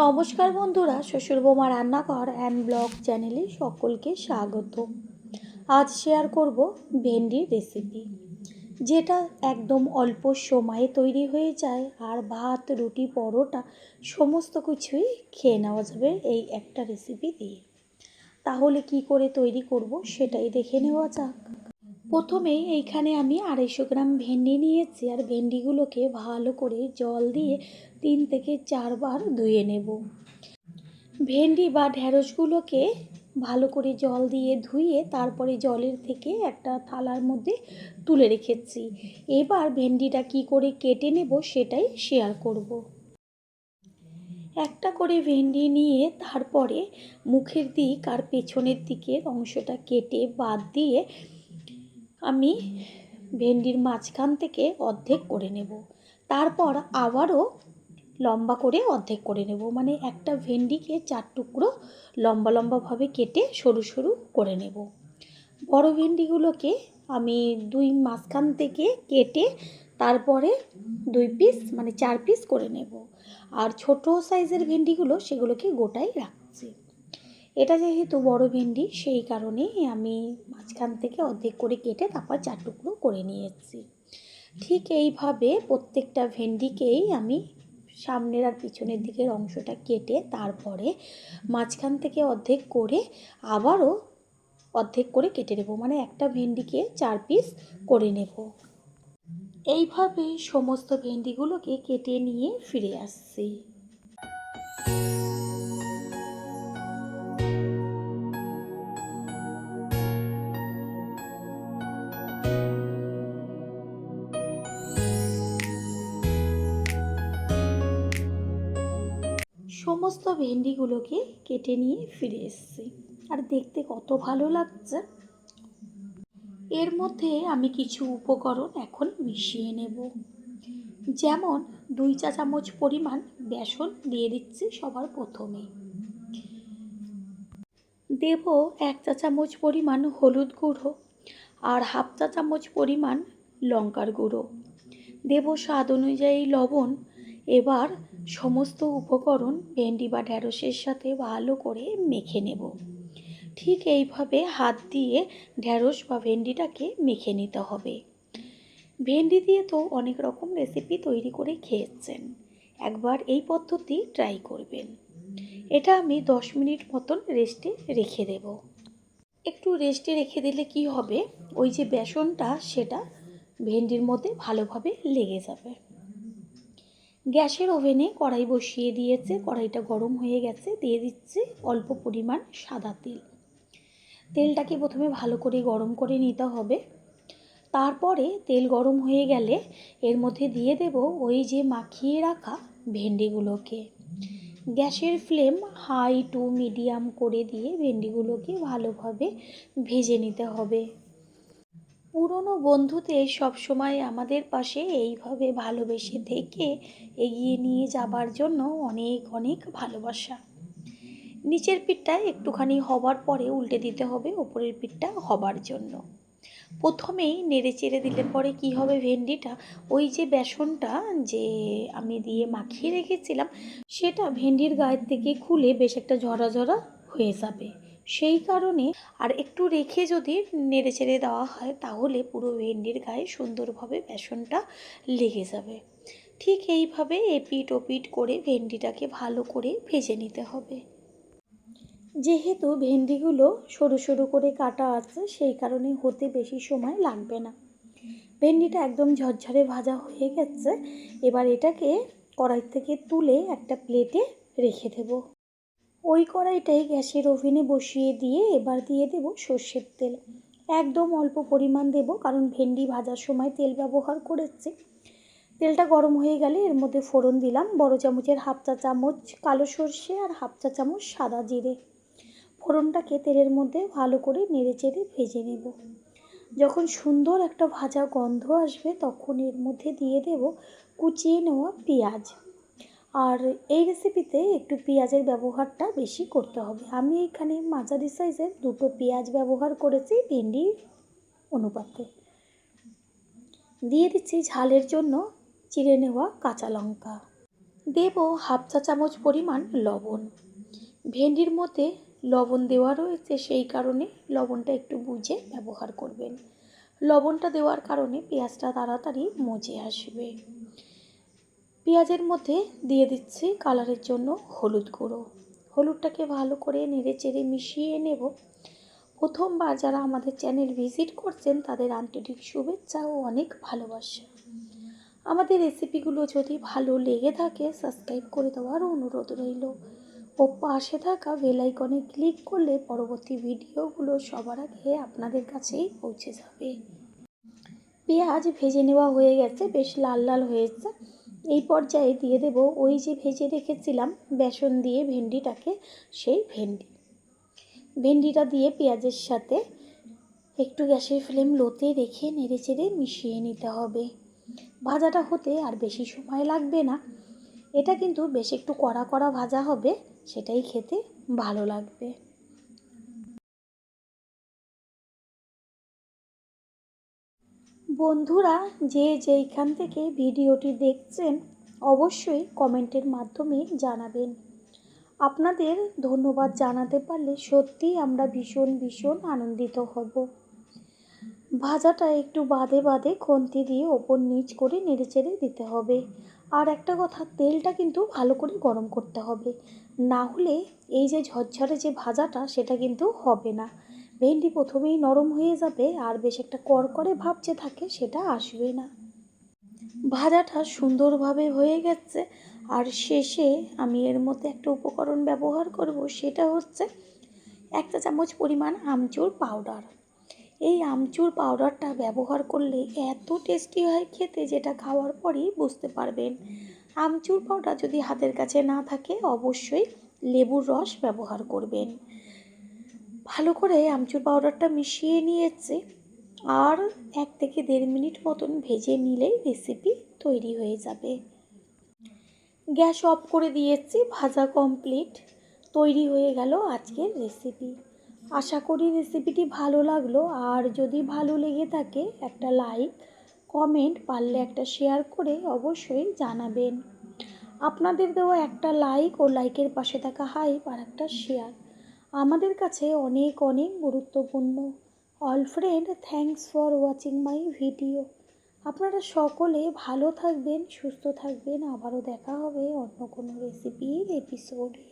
নমস্কার বন্ধুরা, শ্বশুর বৌমা রান্নাঘর অ্যান্ড ব্লগ চ্যানেলে সকলকে স্বাগত। আজ শেয়ার করব ভেন্ডির রেসিপি, যেটা একদম অল্প সময়ে তৈরি হয়ে যায় আর ভাত, রুটি, পরোটা সমস্ত কিছুই খেয়ে নেওয়া যাবে এই একটা রেসিপি দিয়ে। তাহলে কি করে তৈরি করব সেটাই দেখে নেওয়া যাক। প্রথমেই এইখানে আমি 250 গ্রাম ভেন্ডি নিয়েছি, আর ভেন্ডিগুলোকে ভালো করে জল দিয়ে 3 থেকে 4 বার ধুয়ে নেব। ভেন্ডি বা ঢ্যাঁড়সগুলোকে ভালো করে জল দিয়ে ধুয়ে তারপরে জলের থেকে একটা থালার মধ্যে তুলে রেখেছি। এবার ভেন্ডিটা কি করে কেটে নেব সেটাই শেয়ার করব। একটা করে ভেন্ডি নিয়ে তারপরে মুখের দিক আর পেছনের দিকের অংশটা কেটে বাদ দিয়ে আমি ভেন্ডির মাঝখান থেকে অর্ধেক করে নেব। তারপর আবারও লম্বা করে অর্ধেক করে নেব, মানে একটা ভেন্ডিকে 4 টুকরো লম্বা লম্বাভাবে কেটে সরু সরু করে নেব। বড় ভেন্ডিগুলোকে আমি 2 মাঝখান থেকে কেটে তারপরে 2 পিস মানে 4 পিস করে নেব। আর ছোট সাইজের ভেন্ডিগুলো সেগুলোকে গোটাই রাখছি। এটা যেহেতু বড় ভেন্ডি সেই কারণে আমি মাঝখান থেকে অর্ধেক করে কেটে তারপর 4 টুকরো করে নিয়েছি। ঠিক এইভাবে প্রত্যেকটা ভেন্ডিকেই আমি সামনের আর পিছনের দিকের অংশটা কেটে তারপরে মাঝখান থেকে অর্ধেক করে আবারও অর্ধেক করে কেটে নেব, মানে একটা ভেন্ডিকে 4 পিস করে নেব। এইভাবে সমস্ত ভেন্ডিগুলোকে কেটে নিয়ে ফিরে আসছি। সমস্ত ভেন্ডিগুলোকে কেটে নিয়ে ফিরে এসেছি, আর দেখতে কত ভালো লাগছে। এর মধ্যে আমি কিছু উপকরণ এখন মিশিয়ে নেব। যেমন 2 চা চামচ পরিমাণ বেসন দিয়ে দিচ্ছি সবার প্রথমে। দেব 1 চা চামচ পরিমাণ হলুদ গুঁড়ো আর 1/2 চা চামচ পরিমাণ লঙ্কার গুঁড়ো। দেব স্বাদ অনুযায়ী লবণ। এবার সমস্ত উপকরণ ভেন্ডি বা ঢ্যাঁড়সের সাথে ভালো করে মেখে নেব। ঠিক এইভাবে হাত দিয়ে ঢ্যাঁড়স বা ভেন্ডিটাকে মেখে নিতে হবে। ভেন্ডি দিয়ে তো অনেক রকম রেসিপি তৈরি করে খেয়েছেন, একবার এই পদ্ধতি ট্রাই করবেন। এটা আমি 10 মিনিট মতন রেস্টে রেখে দেব। একটু রেস্টে রেখে দিলে কি হবে, ওই যে বেসনটা সেটা ভেন্ডির মধ্যে ভালোভাবে লেগে যাবে। গ্যাসের ওভেনে কড়াই বসিয়ে দিয়েছে, কড়াইটা গরম হয়ে গেছে। দিয়ে দিচ্ছি অল্প পরিমাণ সাদা তেল। তেলটাকে প্রথমে ভালো করে গরম করে নিতে হবে। তারপরে তেল গরম হয়ে গেলে এর মধ্যে দিয়ে দেব ওই যে মাখিয়ে রাখা ভেন্ডিগুলোকে। গ্যাসের ফ্লেম হাই টু মিডিয়াম করে দিয়ে ভেন্ডিগুলোকে ভালোভাবে ভেজে নিতে হবে। পুরনো বন্ধুদের সবসময় আমাদের পাশে এইভাবে ভালোবেসে থেকে এগিয়ে নিয়ে যাবার জন্য অনেক অনেক ভালোবাসা। নিচের পিঠটা একটুখানি হবার পরে উল্টে দিতে হবে ওপরের পিঠটা হবার জন্য। প্রথমেই নেড়ে চেড়ে দিলে পরে কি হবে, ভেন্ডিটা ওই যে বেসনটা যে আমি দিয়ে মাখিয়ে রেখেছিলাম সেটা ভেন্ডির গায়ের থেকে খুলে বেশ একটা ঝরা ঝরা হয়ে যাবে। সেই কারণে আর একটু রেখে যদি নেড়ে চেড়ে দেওয়া হয় তাহলে পুরো ভেন্ডির গায়ে সুন্দরভাবে বেসনটা লেগে যাবে। ঠিক এইভাবে এপিট ওপিট করে ভেন্ডিটাকে ভালো করে ভেজে নিতে হবে। যেহেতু ভেন্ডিগুলো সরু সরু করে কাটা আছে সেই কারণে হতে বেশি সময় লাগবে না। ভেন্ডিটা একদম ঝরঝরে ভাজা হয়ে গেছে। এবার এটাকে কড়াই থেকে তুলে একটা প্লেটে রেখে দেব। ওই কড়াইটাই গ্যাসের ওভেনে বসিয়ে দিয়ে এবার দিয়ে দেব সর্ষের তেল। একদম অল্প পরিমাণ দেব, কারণ ভেন্ডি ভাজার সময় তেল ব্যবহার করেছি। তেলটা গরম হয়ে গেলে এর মধ্যে ফোড়ন দিলাম বড় চামচের 1/2 চা চামচ কালো সর্ষে আর 1/2 চা চামচ সাদা জিরে। ফোড়নটাকে তেলের মধ্যে ভালো করে নেড়ে চেড়ে ভেজে নেব। যখন সুন্দর একটা ভাজা গন্ধ আসবে তখন এর মধ্যে দিয়ে দেব কুচিয়ে নেওয়া পেঁয়াজ। আর এই রেসিপিতে একটু পেঁয়াজের ব্যবহারটা বেশি করতে হবে। আমি এখানে মাঝারি সাইজের 2টো পেঁয়াজ ব্যবহার করেছি ভেন্ডির অনুপাতে। দিয়ে দিচ্ছি ঝালের জন্য চিড়ে নেওয়া কাঁচা লঙ্কা। দেব হাফ চা চামচ পরিমাণ লবণ। ভেন্ডির মধ্যে লবণ দেওয়া রয়েছে, সেই কারণে লবণটা একটু বুঝে ব্যবহার করবেন। লবণটা দেওয়ার কারণে পেঁয়াজটা তাড়াতাড়ি মজে আসবে। পেঁয়াজের মধ্যে দিয়ে দিচ্ছি কালারের জন্য হলুদ গুঁড়ো। হলুদটাকে ভালো করে নেড়েচেড়ে মিশিয়ে নেব। প্রথমবার যারা আমাদের চ্যানেল ভিজিট করছেন তাদের আন্তরিক শুভেচ্ছা ও অনেক ভালোবাসা। আমাদের রেসিপিগুলো যদি ভালো লেগে থাকে সাবস্ক্রাইব করে দেওয়ার অনুরোধ রইল ও পাশে থাকা বেল আইকনে ক্লিক করলে পরবর্তী ভিডিওগুলো সবার আগে আপনাদের কাছেই পৌঁছে যাবে। পেঁয়াজ ভেজে নেওয়া হয়ে গেছে, বেশ লাল লাল হয়েছে। এই পর্যায়ে দিয়ে দেব ওই যে ভেজে রেখেছিলাম বেসন দিয়ে ভেন্ডিটাকে, সেই ভেন্ডিটা দিয়ে পেঁয়াজের সাথে একটু গ্যাসের ফ্লেম লোতে রেখে নেড়েচেড়ে মিশিয়ে নিতে হবে। ভাজাটা হতে আর বেশি সময় লাগবে না। এটা কিন্তু বেশ একটু কড়া কড়া ভাজা হবে, সেটাই খেতে ভালো লাগবে। বন্ধুরা যে যেইখান থেকে ভিডিওটি দেখছেন অবশ্যই কমেন্টের মাধ্যমে জানাবেন। আপনাদের ধন্যবাদ জানাতে পারলে সত্যিই আমরা ভীষণ ভীষণ আনন্দিত হব। ভাজাটা একটু বাদে বাদে খুন্তি দিয়ে ওপর নিচ করে নেড়েচেড়ে দিতে হবে। আর একটা কথা, তেলটা কিন্তু ভালো করে গরম করতে হবে, না হলে এই যে ঝরঝরে যে ভাজাটা সেটা কিন্তু হবে না। ভেন্ডি প্রথমেই নরম হয়ে যাবে আর বেশ একটা কড়কড়ে ভাব যে থাকে সেটা আসবে না। ভাজাটা সুন্দরভাবে হয়ে গেছে। আর শেষে আমি এর মধ্যে একটা উপকরণ ব্যবহার করব, সেটা হচ্ছে 1 চা চামচ পরিমাণ আমচুর পাউডার। এই আমচুর পাউডারটা ব্যবহার করলে এত টেস্টি হয় খেতে, যেটা খাওয়ার পরেই বুঝতে পারবেন। আমচুর পাউডার যদি হাতের কাছে না থাকে অবশ্যই লেবুর রস ব্যবহার করবেন। ভালো করে আমচুর পাউডারটা মিশিয়ে নিয়েছি আর 1 থেকে 1.5 মিনিট মতন ভেজে নিলেই রেসিপি তৈরি হয়ে যাবে। গ্যাস অফ করে দিয়েছি, ভাজা কমপ্লিট, তৈরি হয়ে গেল আজকের রেসিপি। আশা করি রেসিপিটি ভালো লাগলো। আর যদি ভালো লেগে থাকে একটা লাইক, কমেন্ট, পারলে একটা শেয়ার করে অবশ্যই জানাবেন। আপনাদের দেওয়া একটা লাইক ও লাইকের পাশে থাকা হাইপ আর একটা শেয়ার আমাদের কাছে অনেক অনেক গুরুত্বপূর্ণ। All friend, thanks for watching my video. আপনারা সকলে ভালো থাকবেন, সুস্থ থাকবেন। আবারও দেখা হবে অন্য কোনো রেসিপির এপিসোডে।